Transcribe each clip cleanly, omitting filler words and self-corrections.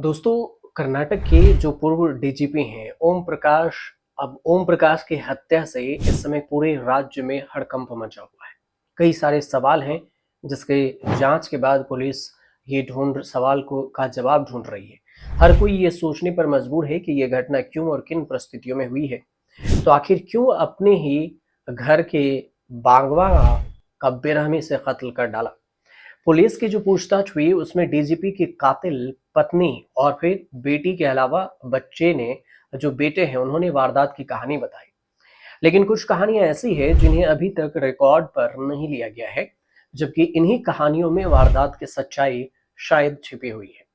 दोस्तों, कर्नाटक के जो पूर्व डीजीपी हैं ओम प्रकाश, अब ओम प्रकाश की हत्या से इस समय पूरे राज्य में हड़कंप मचा हुआ है। कई सारे सवाल हैं जिसके जांच के बाद पुलिस ये ढूंढ सवाल को का जवाब ढूंढ रही है। हर कोई ये सोचने पर मजबूर है कि ये घटना क्यों और किन परिस्थितियों में हुई है। तो आखिर क्यों अपने ही घर के बागवा का बेरहमी से कत्ल कर डाला। पुलिस की जो पूछताछ हुई उसमें डीजीपी की कातिल पत्नी और फिर बेटी के अलावा बच्चे ने जो बेटे हैं उन्होंने वारदात की कहानी बताई। लेकिन कुछ कहानियां ऐसी हैं जिन्हें अभी तक रिकॉर्ड पर नहीं लिया गया है, जबकि इन्हीं कहानियों में वारदात की सच्चाई शायद छिपी हुई है।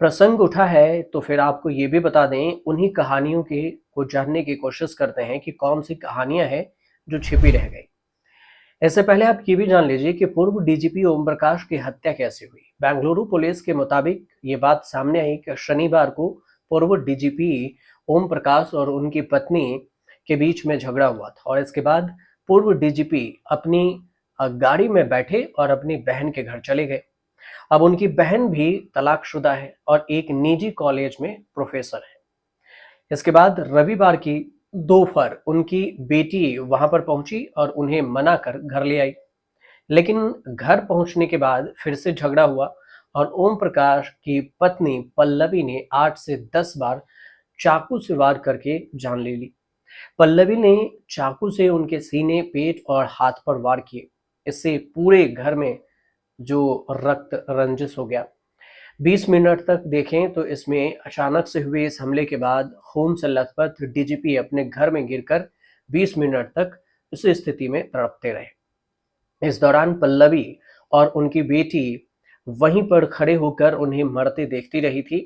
प्रसंग उठा है तो फिर आपको ये भी बता दें, उन्हीं कहानियों के को जानने की कोशिश करते हैं कि कौन सी कहानियां हैं जो छिपी रह गई। इससे पहले आप ये भी जान लीजिए कि पूर्व डीजीपी ओम प्रकाश की हत्या कैसे हुई। बेंगलुरु पुलिस के मुताबिक ये बात सामने आई कि शनिवार को पूर्व डीजीपी ओम प्रकाश और उनकी पत्नी के बीच में झगड़ा हुआ था और इसके बाद पूर्व डीजीपी अपनी गाड़ी में बैठे और अपनी बहन के घर चले गए। अब उनकी बहन भी तलाकशुदा है और एक निजी कॉलेज में प्रोफेसर है। इसके बाद रविवार की दोपहर उनकी बेटी वहां पर पहुंची और उन्हें मना कर घर ले आई। लेकिन घर पहुंचने के बाद फिर से झगड़ा हुआ और ओम प्रकाश की पत्नी पल्लवी ने 8 से 10 बार चाकू से वार करके जान ले ली। पल्लवी ने चाकू से उनके सीने, पेट और हाथ पर वार किए। इससे पूरे घर में जो रक्त रंजिश हो गया। 20 मिनट तक देखें तो इसमें अचानक से हुए इस हमले के बाद खून से लथपथ डीजीपी अपने घर में गिरकर 20 मिनट तक उस स्थिति में तड़पते रहे। इस दौरान पल्लवी और उनकी बेटी वहीं पर खड़े होकर उन्हें मरते देखती रही थी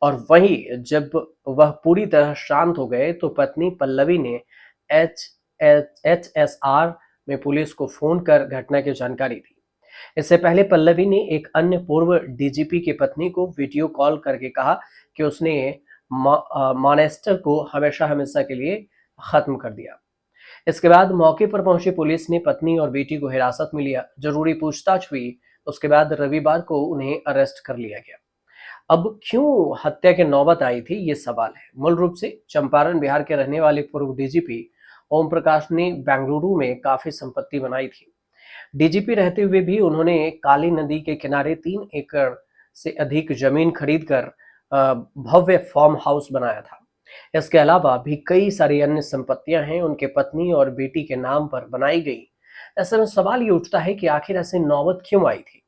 और वहीं जब वह पूरी तरह शांत हो गए तो पत्नी पल्लवी ने एच एस आर में पुलिस को फोन कर घटना की जानकारी दी। इससे पहले पल्लवी ने एक अन्य पूर्व डीजीपी की पत्नी को वीडियो कॉल करके कहा कि उसने मॉनेस्टर को हमेशा हमेशा के लिए खत्म कर दिया। इसके बाद मौके पर पहुंची पुलिस ने पत्नी और बेटी को हिरासत में लिया। जरूरी पूछताछ हुई। उसके बाद रविवार को उन्हें अरेस्ट कर लिया गया। अब क्यों हत्या की नौबत आई थी, ये सवाल है। मूल रूप से चंपारण बिहार के रहने वाले पूर्व डीजीपी ओम प्रकाश ने बेंगलुरु में काफी संपत्ति बनाई थी। डीजीपी रहते हुए भी उन्होंने काली नदी के किनारे 3 एकड़ से अधिक जमीन खरीदकर भव्य फार्म हाउस बनाया था। इसके अलावा भी कई सारी अन्य संपत्तियां हैं उनके पत्नी और बेटी के नाम पर बनाई गई। ऐसे में सवाल ये उठता है कि आखिर ऐसी नौबत क्यों आई थी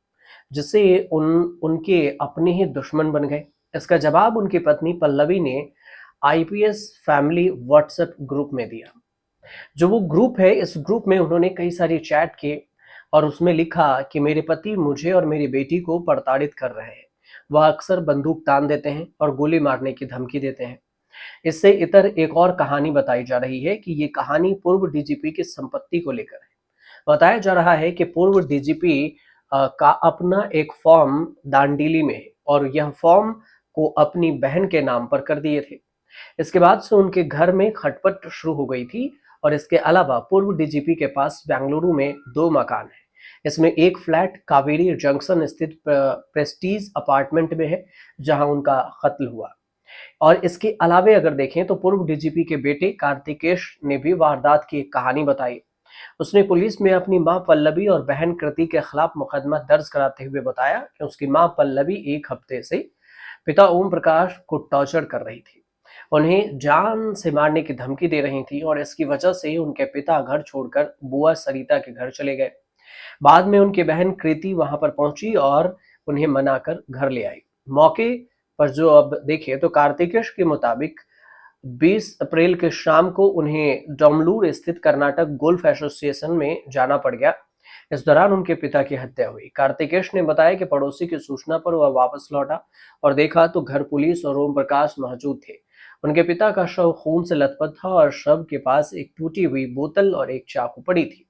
जिससे उनके अपने ही दुश्मन बन गए। इसका जवाब उनकी पत्नी पल्लवी ने आईपीएस फैमिली व्हाट्सएप ग्रुप में दिया। जो वो ग्रुप है, इस ग्रुप में उन्होंने कई सारी चैट किए और उसमें लिखा कि मेरे पति मुझे और मेरी बेटी को प्रताड़ित कर रहे हैं। वह अक्सर बंदूक तान देते हैं और गोली मारने की धमकी देते हैं। इससे इतर एक और कहानी बताई जा रही है कि ये कहानी पूर्व डीजीपी की संपत्ति को लेकर है। बताया जा रहा है कि पूर्व डीजीपी का अपना एक फॉर्म दांडीली में है और यह फॉर्म को अपनी बहन के नाम पर कर दिए थे। इसके बाद से उनके घर में खटपट शुरू हो गई थी और इसके अलावा पूर्व डीजीपी के पास बेंगलुरु में 2 मकान हैं। इसमें एक फ्लैट कावेरी जंक्शन स्थित प्रेस्टीज अपार्टमेंट में है जहां उनका कत्ल हुआ। और इसके अलावे अगर देखें तो पूर्व डीजीपी के बेटे कार्तिकेश ने भी वारदात की एक कहानी बताई। उसने पुलिस में अपनी मां पल्लवी और बहन कृति के खिलाफ मुकदमा दर्ज कराते हुए बताया कि उसकी मां पल्लवी 1 हफ्ते से पिता ओम प्रकाश को टॉर्चर कर रही थी, उन्हें जान से मारने की धमकी दे रही थी और इसकी वजह से उनके पिता घर छोड़कर बुआ सरिता के घर चले गए। बाद में उनकी बहन कृति वहां पर पहुंची और उन्हें मनाकर घर ले आई। मौके पर जो अब देखें तो कार्तिकेश के मुताबिक 20 अप्रैल के शाम को उन्हें डोमलूर स्थित कर्नाटक गोल्फ एसोसिएशन में जाना पड़ गया। इस दौरान उनके पिता की हत्या हुई। कार्तिकेश ने बताया कि पड़ोसी की सूचना पर वह वापस लौटा और देखा तो घर पुलिस और ओम प्रकाश मौजूद थे। उनके पिता का शव खून से लथपथ था और शव के पास एक टूटी हुई बोतल और एक चाकू पड़ी थी।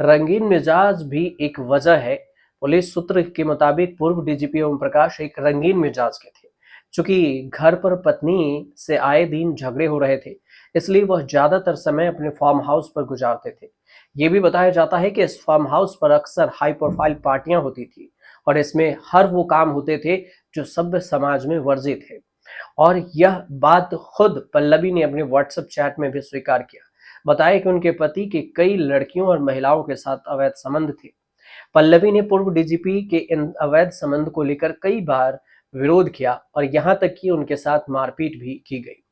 रंगीन मिजाज भी एक वजह है। पुलिस सूत्र के मुताबिक पूर्व डीजीपी ओम प्रकाश एक रंगीन मिजाज के थे। चूंकि घर पर पत्नी से आए दिन झगड़े हो रहे थे, इसलिए वह ज्यादातर समय अपने फार्म हाउस पर गुजारते थे। ये भी बताया जाता है कि इस फार्म हाउस पर अक्सर हाई प्रोफाइल पार्टियां होती थी और इसमें हर वो काम होते थे जो सभ्य समाज में वर्जित है। और यह बात खुद पल्लवी ने अपने व्हाट्सएप चैट में भी स्वीकार किया। बताया कि उनके पति के कई लड़कियों और महिलाओं के साथ अवैध संबंध थे। पल्लवी ने पूर्व डीजीपी के इन अवैध संबंध को लेकर कई बार विरोध किया और यहां तक कि उनके साथ मारपीट भी की गई।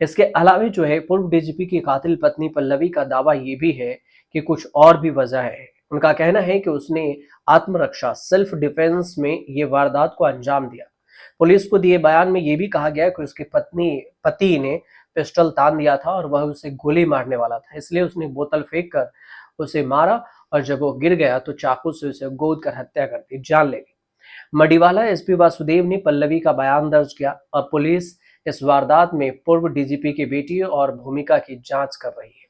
इसके अलावा जो है पूर्व डीजीपी की कातिल पत्नी पल्लवी का दावा ये भी है कि कुछ और भी वजह है। उनका कहना है कि उसने आत्मरक्षा सेल्फ डिफेंस में ये वारदात को अंजाम दिया। पुलिस को दिए बयान में ये भी कहा गया कि उसकी पति ने पिस्टल तान दिया था और वह उसे गोली मारने वाला था, इसलिए उसने बोतल फेंक कर उसे मारा और जब वो गिर गया तो चाकू से उसे गोद कर हत्या कर दी, जान ले ली। मडिवाला एसपी वासुदेव ने पल्लवी का बयान दर्ज किया और पुलिस इस वारदात में पूर्व डीजीपी की बेटी और भूमिका की जांच कर रही है।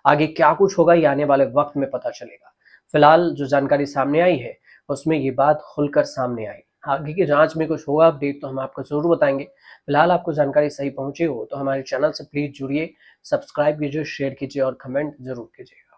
आगे क्या कुछ होगा ये आने वाले वक्त में पता चलेगा। फिलहाल जो जानकारी सामने आई है उसमें ये बात खुलकर सामने आई। आगे की जांच में कुछ होगा अपडेट तो हम आपको जरूर बताएंगे। फिलहाल आपको जानकारी सही पहुंची हो तो हमारे चैनल से प्लीज जुड़िए, सब्सक्राइब कीजिए, शेयर कीजिए और कमेंट जरूर कीजिएगा।